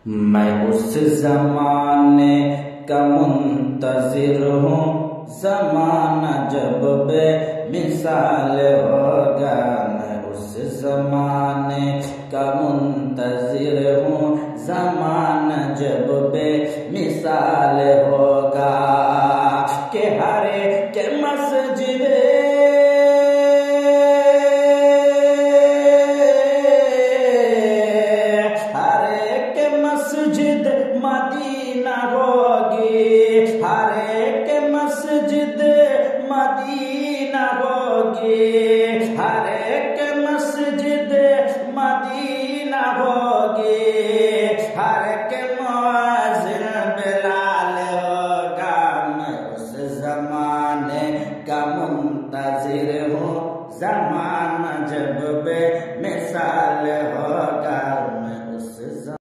मैं उस जमाने का मुंतजिर हूँ, जमाना जब बेमिसाल होगा। मैं उस जमाने का मुंतजिर हूँ, जमाना जब बेमिसाल होगा। के हरे के मस्जिद मस्जिद मदीना होगी, हर एक मस्जिद मदीना होगी, हर एक मस्जिद मदीना होगी, हर एक